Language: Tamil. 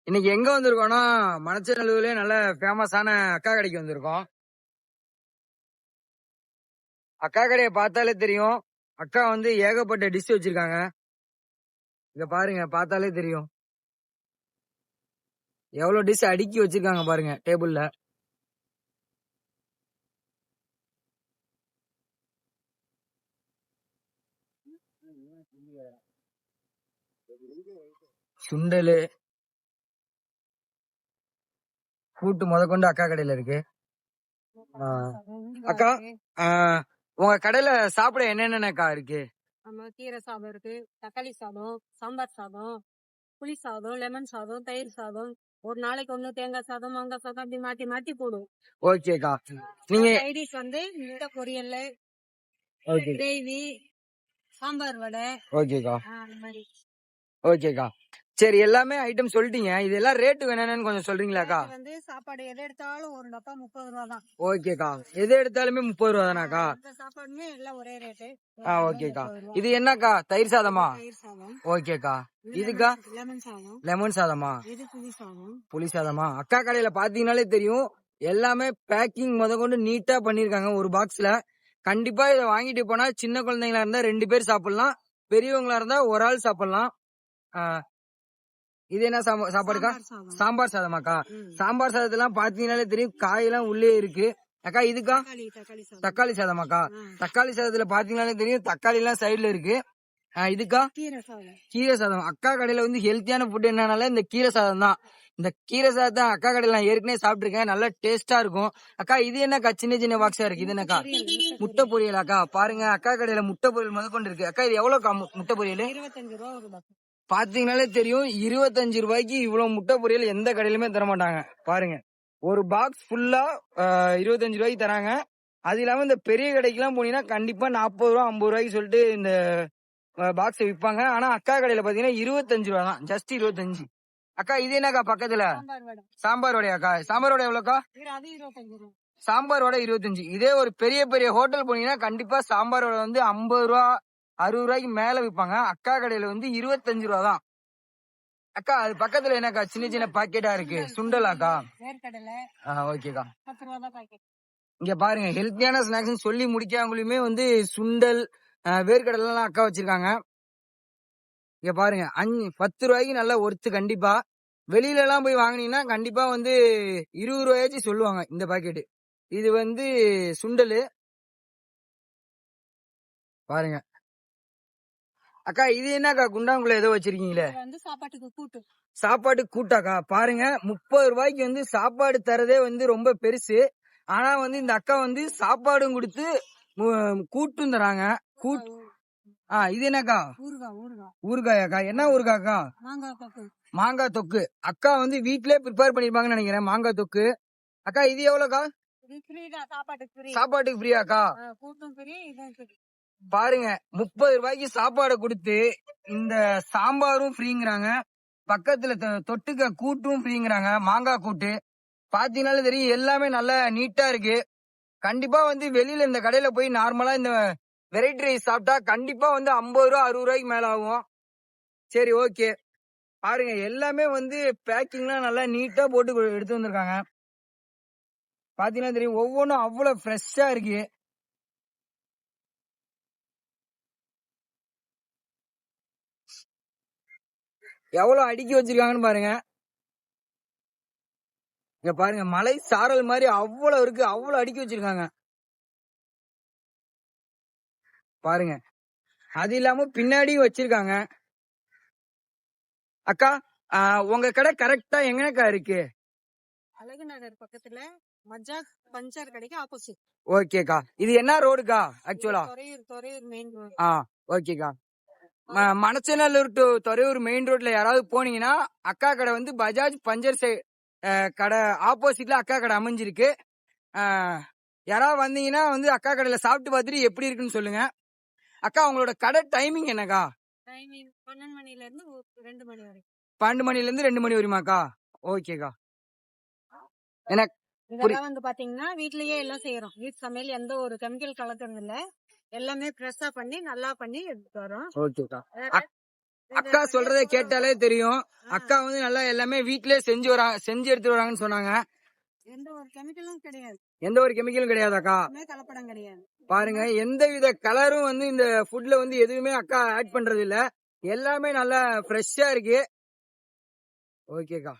இன்னைக்கு எங்க வந்திருக்கோம்னா மணச்சநல்லூர்லயே நல்ல ஃபேமஸான அக்கா கடைக்கு வந்திருக்கோம். அக்கா கடையை பார்த்தாலே தெரியும். அக்கா வந்து ஏகப்பட்ட டிஷ் வச்சிருக்காங்க. இங்க பாருங்க, பார்த்தாலே தெரியும் எவ்வளவு டிஷ் அடுக்கி வச்சிருக்காங்க பாருங்க டேபிள்ல. சுண்டலு கூட்டு முதற்கொண்டு அக்கா கடையில இருக்கு. அக்கா உங்க கடையில சாப்பிட என்னென்னக்கா இருக்கு? கீரை சாதம் இருக்கு, தக்காளி சாதம், சாம்பார் சாதம், புளி சாதம், லெமன் சாதம், தயிர் சாதம், ஒரு நாளைக்கு ஒண்ணு தேங்காய் சாதம், மாங்காய் சாதம் அப்படி மாத்தி மாத்தி போடுவோம். ஓகேக்கா. நீங்க சைடிஷ் வந்து முட்டை பொரியல், கிரேவி, சாம்பார் வடை. ஓகேக்கா. அந்த மாதிரி. ஓகேக்கா. சரி, எல்லாமே ஐட்டம் சொல்லிட்டீங்க. இதெல்லாம் ரேட்டு என்னன்னு கொஞ்சம் சொல்றீங்களாக்கா? வந்து சாப்பாடு எது எடுத்தாலும் ஒரு டப்பா 30 ரூபா தான். ஓகேக்கா. எது எடுத்தாலுமே 30 ரூபா தானாக்கா? சாப்பாடுமே எல்லாம் ஒரே ரேட்டு. ஓகேக்கா. இது என்னக்கா? தயிர் சாதமா? ஓகேக்கா. இதுக்கா? லெமன் சாதமா? புளி சாதமா? அக்கா கடையில பாத்தீங்கன்னாலே தெரியும், எல்லாமே பேக்கிங் முதற்கொண்டு நீட்டா பண்ணிருக்காங்க ஒரு பாக்ஸ்ல. கண்டிப்பா இதை வாங்கிட்டு போனா சின்ன குழந்தைங்களா இருந்தா 2 பேர் சாப்பிடலாம், பெரியவங்களா இருந்தா ஒரு ஆள் சாப்பிடலாம். இது என்ன சாப்பாடுக்கா? சாம்பார் சாதமாக்கா? சாம்பார் சாதத்தெல்லாம் பாத்தீங்கன்னாலே தெரியும், காயெல்லாம் உள்ளே இருக்கு. அக்கா இதுக்கா? தக்காளி சாதமாக்கா? தக்காளி சாதத்துல பாத்தீங்கன்னாலே தெரியும், தக்காளி எல்லாம் சைடுல இருக்கு. இதுக்கா? கீரை சாதம். அக்கா கடையில வந்து ஹெல்த்தியான ஃபுட் என்னன்னால இந்த கீரை சாதம் தான். இந்த கீரை சாதத்தை அக்கா கடையில நான் ஏற்கனவே சாப்பிட்டுருக்கேன், நல்லா டேஸ்டா இருக்கும். அக்கா இது என்னக்கா சின்ன சின்ன பாக்ஸா இருக்கு? இது என்னக்கா? முட்டை பொரியல். அக்கா பாருங்க, அக்கா கடையில முட்டை பொரியல் முதற்கொண்டு இருக்கு. அக்கா இது எவ்வளவுக்கா முட்டை பொரியல்? 25 ரூபா. பாத்தீங்கன்னாலே தெரியும், 25 ரூபாய்க்கு இவ்வளவு முட்டை பொரியல் எந்த கடையிலுமே தர மாட்டாங்க. பாருங்க, ஒரு பாக்ஸ் ஃபுல்லா 25 ரூபாய்க்கு தராங்க. அது இல்லாம இந்த பெரிய கடைக்கு எல்லாம் போனீங்கன்னா கண்டிப்பா 40 ரூபா 50 ரூபாய்க்கு சொல்லிட்டு இந்த பாக்ஸ் விற்பாங்க. ஆனா அக்கா கடையில பாத்தீங்கன்னா 25 ரூபா தான், ஜஸ்ட் 25. அக்கா இது என்னக்கா பக்கத்துல? சாம்பார் வடையாக்கா? சாம்பார் வடை எவ்வளோக்கா? சாம்பார் வடை 25. இதே ஒரு பெரிய பெரிய ஹோட்டல் போனீங்கன்னா கண்டிப்பா சாம்பார் வடை வந்து 50 ரூபா 60 ரூபாய்க்கு மேல விற்பாங்க. அக்கா கடையில வந்து 25 ரூபா தான். அக்கா அது பக்கத்துல என்னக்கா சின்ன சின்ன பாக்கெட்டா இருக்கு? சுண்டலாக்கா? ஓகேக்கா. இங்க பாருங்க, ஹெல்த்தியான ஸ்நாக்ஸ் சொல்லி முடிக்காமலுமே வந்து சுண்டல், வேர்க்கடலை எல்லாம் அக்கா வச்சிருக்காங்க. இங்க பாருங்க, 10 ரூபாய்க்கு நல்லா ஒர்த்து. கண்டிப்பா வெளியில எல்லாம் போய் வாங்கினீங்கன்னா கண்டிப்பா வந்து 20 ரூபாயாச்சும் சொல்லுவாங்க இந்த பாக்கெட். இது வந்து சுண்டலு பாருங்க. அக்கா இது என்னக்கா குண்டாங்குள்ள ஏதோ வச்சிருக்கீங்களே? சாப்பாட்டு கூட்டாக்கா? பாருங்க, 30 ரூபாய்க்கு வந்து சாப்பாடு தரதே வந்து ரொம்ப பெருசு. ஆனா வந்து இந்த அக்கா வந்து சாப்பாடும் கொடுத்து கூட்டும் தராங்க. இது என்னக்கா? ஊறுகாயாக்கா? என்ன ஊறுகாக்கா? மாங்காய் தொக்கு. அக்கா வந்து வீட்லயே ப்ரிப்பேர் பண்ணிருப்பாங்கன்னு நினைக்கிறேன், மாங்காய் தொக்கு. அக்கா இது எவ்வளவுக்கா? சாப்பாட்டுக்கு ஃப்ரீயாக்கா? பாருங்க, 30 ரூபாய்க்கு சாப்பாடு கொடுத்து இந்த சாம்பாரும் ஃப்ரீங்கிறாங்க, பக்கத்துல தொட்டுக்க கூட்டும் ஃப்ரீங்கிறாங்க, மாங்காய் கூட்டு. பாத்தீங்கன்னாலும் தெரியும், எல்லாமே நல்லா நீட்டா இருக்கு. கண்டிப்பா வந்து வெளியில இந்த கடையில போய் நார்மலா இந்த வெரைட்டி ரைஸ் சாப்பிட்டா கண்டிப்பா வந்து 50 ரூபா 60 ரூபாய்க்கு மேல ஆகும். சரி, ஓகே. பாருங்க, எல்லாமே வந்து பேக்கிங்லாம் நல்லா நீட்டா போட்டு எடுத்து வந்திருக்காங்க. பாத்தீங்கன்னா தெரியும், ஒவ்வொன்றும் அவ்வளவு ஃப்ரெஷ்ஷா இருக்கு. எவ்வளவு அடுக்கி வச்சிருக்காங்கன்னு பாருங்க. இங்க பாருங்க, மலை சாரல் மாதிரி அவ்வளவு இருக்கு, அவ்வளவு அடுக்கி வச்சிருக்காங்க பாருங்க. அது இல்லாம பின்னாடியும் வச்சிருக்காங்க. அக்கா உங்க கடை கரெக்டா எங்கக்கா இருக்கு? அழகு நகர் பக்கத்துல மஜாக் பஞ்சர் கடைக்கு ஆப்போசிட். ஓகேக்கா. இது என்ன ரோடுக்கா ஆக்சுவலா? தொரையூர் மெயின் ரோடு. ஓகேக்கா. மணச்சநல்லூர் டு தொரையூர் மெயின் ரோட்ல யாராவது போனீங்கன்னா அக்கா கடை வந்து பஜாஜ் பஞ்சர் கடை ஆப்போசிட்ல அக்கா கடை அமைஞ்சிருக்கு. யாராவது வந்தீங்கன்னா வந்து அக்கா கடையில சாப்பிட்டு பார்த்துட்டு எப்படி இருக்குன்னு சொல்லுங்க. அக்கா உங்களோட கடை டைமிங் என்னக்கா? 12 மணில இருந்து 2 மணி வரைக்கும். 12 மணில இருந்து 2 மணி வரையுமாக்கா? ஓகேக்கா. எனக்கு இதெல்லாம் வந்து பாத்தீங்கன்னா வீட்லயே எல்லாம் செய்யறோம். வீட்டு சமையல், எந்த ஒரு கெமிக்கல் கலக்கிறது இல்ல. எல்லாமே ஃப்ரெஷ்ஷா பண்ணி நல்லா பண்ணி எடுத்துட்டு வரோம். ஓகேக்கா. அக்கா சொல்றதை கேட்டாலே தெரியும். அக்கா வந்து நல்லா எல்லாமே வீட்லயே செஞ்சு எடுத்து வராங்கன்னு சொன்னாங்க. எந்த ஒரு கெமிக்கலும் கிடையாது, எந்த ஒரு கெமிக்கலும் கிடையாதாக்கா? கலப்படம் கிடையாது. பாருங்க, எந்த வித கலரும் வந்து இந்த ஃபுட்ல வந்து எதுவுமே அக்கா ஆட் பண்றது இல்ல. எல்லாமே நல்லா ஃப்ரெஷ்ஷா இருக்கு. ஓகேக்கா.